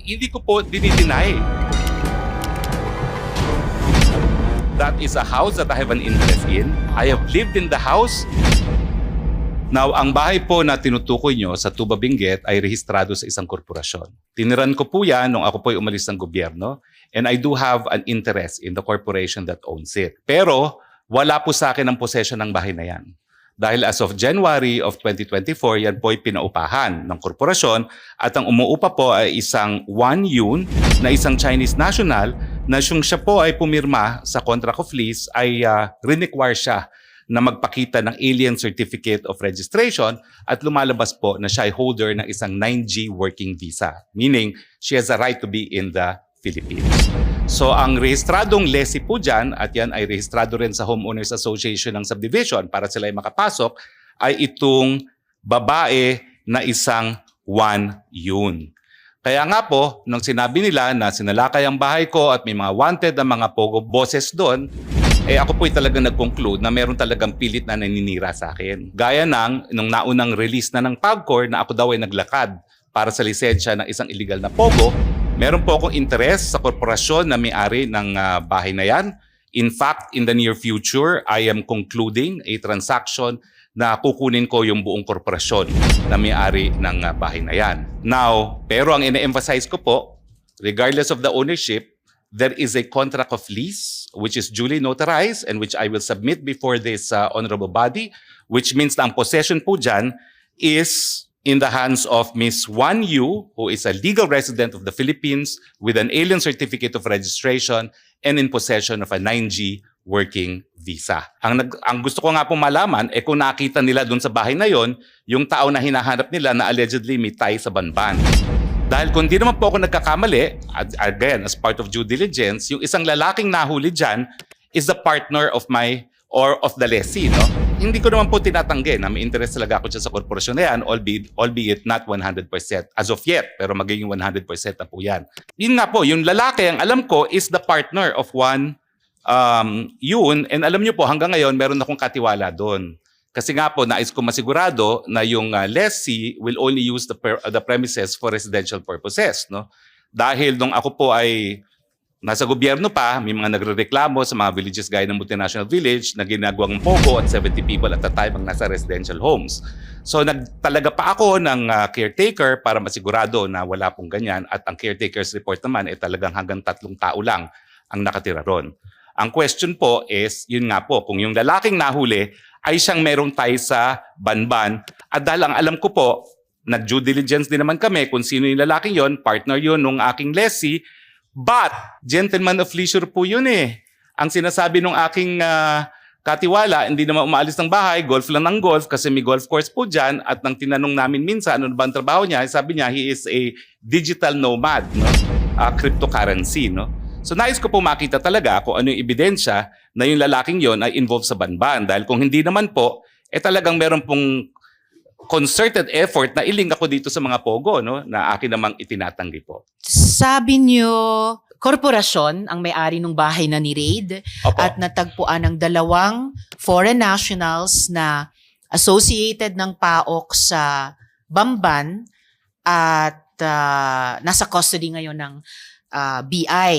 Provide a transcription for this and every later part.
Hindi ko po dinideny. That is a house that I have an interest in. I have lived in the house. Now, ang bahay po na tinutukoy nyo sa Tuba Benguet ay rehistrado sa isang korporasyon. Tiniran ko po yan nung ako po ay umalis ng gobyerno, and I do have an interest in the corporation that owns it. Pero wala po sa akin ang possession ng bahay na yan. Dahil as of January of 2024, yan po ay pinaupahan ng korporasyon at ang umuupa po ay isang Wang Yun na isang Chinese national na siya po ay pumirma sa contract of lease ay require siya na magpakita ng Alien Certificate of Registration at lumalabas po na siya ay holder ng isang 9G working visa. Meaning, she has a right to be in the Philippines. So ang rehistradong lessee po dyan, at yan ay rehistrado rin sa Homeowners Association ng Subdivision para sila ay makapasok, ay itong babae na isang Wang Yun. Kaya nga po, nung sinabi nila na sinalakay ang bahay ko at may mga wanted na mga pogo bosses doon, ako po'y talagang nag-conclude na meron talagang pilit na naninira sa akin. Gaya nung naunang release na ng PAGCOR na ako daw ay naglakad para sa lisensya ng isang illegal na pogo, meron po akong interest sa korporasyon na may-ari ng bahay na yan. In fact, in the near future, I am concluding a transaction na kukunin ko yung buong korporasyon na may-ari ng bahay na yan. Now, pero ang ina-emphasize ko po, regardless of the ownership, there is a contract of lease which is duly notarized and which I will submit before this honorable body, which means na ang possession po dyan is in the hands of Ms. Wang Yu, who is a legal resident of the Philippines with an alien certificate of registration and in possession of a 9G working visa. Ang gusto ko nga po malaman, kung nakita nila dun sa bahay na yon, yung tao na hinahanap nila na allegedly may tie sa banban. Dahil kung di naman po ako nagkakamali, again, as part of due diligence, yung isang lalaking nahuli dyan is the partner of of the lessee, no? Hindi ko naman po tinatanggi na may interest talaga ako dyan sa korporasyon na yan, albeit not 100% as of yet, pero magiging 100% na po yan. Yun nga po, yung lalaki, ang alam ko, is the partner of Wang Yun, and alam nyo po, hanggang ngayon, meron akong katiwala doon. Kasi nga po, nais ko masigurado na yung lessee will only use the premises for residential purposes, no? Dahil nung ako po ay nasa gobyerno pa, may mga nagrereklamo sa mga villages gaya ng Multinational Village na ginagawang pogo at 70 people at the time ang nasa residential homes. So nagtalaga pa ako ng caretaker para masigurado na wala pong ganyan, at ang caretaker's report naman ay talagang hanggang 3 tao lang ang nakatira ron. Ang question po is, yun nga po, kung yung lalaking nahuli ay siyang merong tie sa banban. At dahil ang alam ko po, nag-due diligence din naman kami kung sino yung lalaking yon, partner yon nung aking lessee. But, gentleman of leisure po yun eh. Ang sinasabi nung aking katiwala, hindi naman umaalis ng bahay, golf lang ng golf kasi may golf course po dyan. At nang tinanong namin minsan ano ba ang trabaho niya, sabi niya he is a digital nomad, no? Cryptocurrency, no? So nais ko po makita talaga kung ano yung ebidensya na yung lalaking yon ay involved sa banban. Dahil kung hindi naman po, talagang meron pong concerted effort na iling ako dito sa mga pogo, no, na akin namang itinatanggi po. Sabi niyo, korporasyon ang may-ari ng bahay na ni-raid at natagpuan ng 2 foreign nationals na associated ng PAOK sa Bamban at nasa custody ngayon ng BI.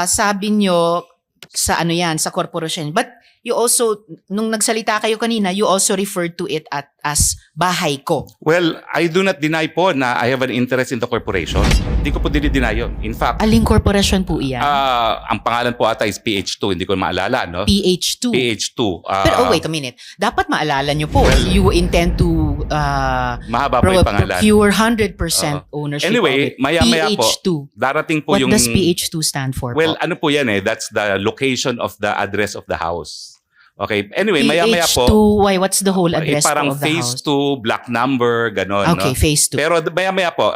Sabi nyo sa sa korporasyon. But you also, nung nagsalita kayo kanina, you also referred to it as bahay ko. Well, I do not deny po na I have an interest in the corporation. Hindi ko po dinideny yun. In fact, aling korporasyon po iyan? Ang pangalan po ata is PH2. Hindi ko maalala, no? PH2? PH2. Pero wait a minute. Dapat maalala nyo po. Well, you intend to mahaba po yung pangalan. Procure 100% ownership anyway, of it. maya-maya PH2. po, darating po What yung... does PH2 stand for? Well, po? ano po yan that's the location of the address of the house. Okay, anyway, maya-maya po. PH2, why? What's the whole address parang of the phase house? 2, block number, gano'n. Okay, no? phase 2. Pero maya-maya po,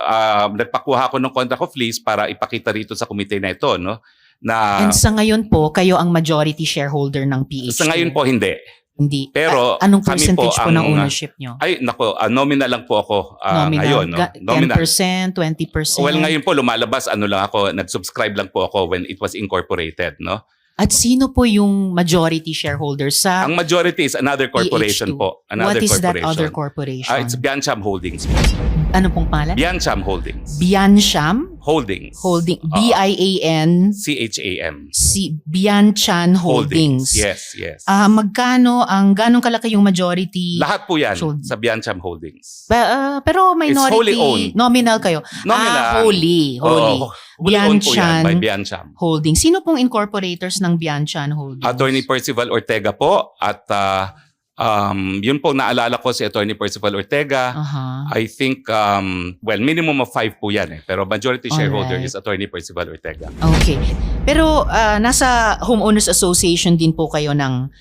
nagpakuha ko ng contract of lease para ipakita rito sa komite na ito, no? Na, And sa ngayon po, kayo ang majority shareholder ng PH2? Sa ngayon po, hindi. Hindi. Pero anong kami percentage po po ng ownership nyo? Ay, nako, nominal lang po ako ngayon. No? Nominal. 10%, 20%? Well, ngayon po lumalabas, lang ako, nag-subscribe lang po ako when it was incorporated, no? At sino po yung majority shareholder sa Ang majority is another corporation PH2? po. Another What is corporation. that other corporation? It's Biancham Holdings po. Ano pong pangalan? Biancham Holdings. Biancham Holdings. Holding, Oo. BIAN, CHAM. Bianchan Holdings. Yes, yes. Ganong kalaki yung majority? Lahat po yan Sold. sa Biancham Holdings. Pero minority, wholly owned. nominal kayo. Nominal. Wholly. Oo, wholly owned po yan Bianchan by Biancham. Holdings. Sino pong incorporators ng Bianchan Holdings? Attorney Percival Ortega po at yun po naalala ko si Attorney Percival Ortega. Aha. I think, minimum of 5 po yan eh. Pero majority shareholder Alright. is Attorney Percival Ortega. Okay. Pero nasa Homeowners Association din po kayo ng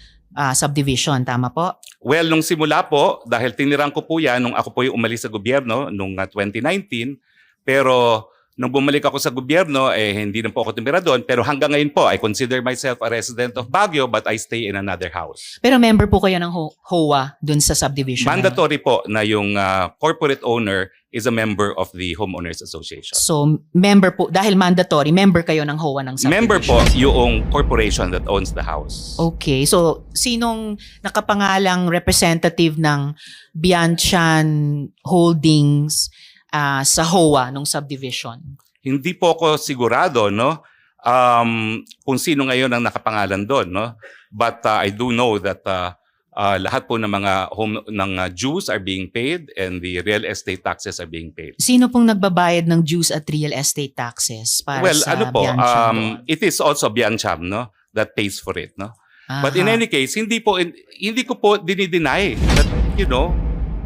subdivision, tama po? Well, nung simula po, dahil tinirang ko po yan nung ako po yung umalis sa gobyerno nung 2019, pero nung bumalik ako sa gobyerno, hindi na po ako tumira doon. Pero hanggang ngayon po, I consider myself a resident of Baguio but I stay in another house. Pero member po kayo ng HOA dun sa subdivision? Mandatory po na yung corporate owner is a member of the Homeowners Association. So, member po, dahil mandatory, member kayo ng HOA ng subdivision? Member po yung corporation that owns the house. Okay. So, sinong nakapangalang representative ng Bianchan Holdings sa HOA ng subdivision? Hindi po ako sigurado, no? Kung sino ngayon ang nakapangalan doon, no? But I do know that lahat po ng mga dues are being paid and the real estate taxes are being paid. Sino pong nagbabayad ng dues at real estate taxes para sa Bianchan? It is also Biancham, no, that pays for it, no. But in any case, hindi ko po dinideny that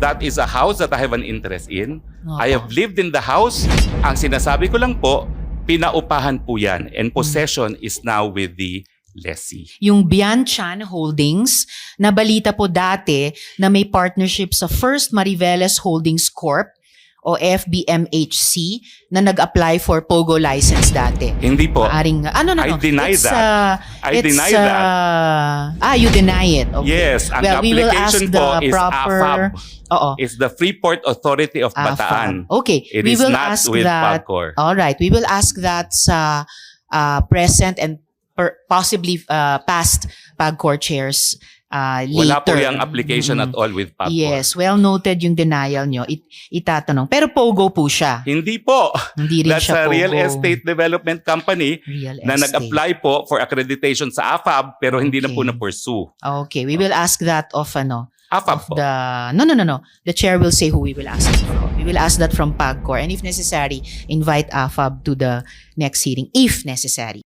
that is a house that I have an interest in. I have lived in the house. Ang sinasabi ko lang po, pinaupahan po yan and possession is now with the lessee. Yung Bianchan Holdings, nabalita po dati na may partnership sa First Mariveles Holdings Corp o FBMHC na nag-apply for POGO license dati. Hindi po. Maaring, I deny that. I deny that. You deny it. Okay. Yes, ang we will ask application the po is proper... AFAB. Oo. It's the Freeport Authority of Bataan. Okay. It we is will not ask with that. PAGCOR. All right. We will ask that sa present and possibly past PAGCOR chairs later. Wala po yung application at all with PAGCOR. Yes, well noted yung denial nyo. Itatanong. Pero POGO po siya. Hindi po. Hindi rin That's siya a POGO. real estate development company na estate. nag-apply po for accreditation sa AFAB pero hindi na po na-pursue. Okay, we will ask that of AFAB po. No. The chair will say who we will ask from. We will ask that from PAGCOR and if necessary, invite AFAB to the next hearing if necessary.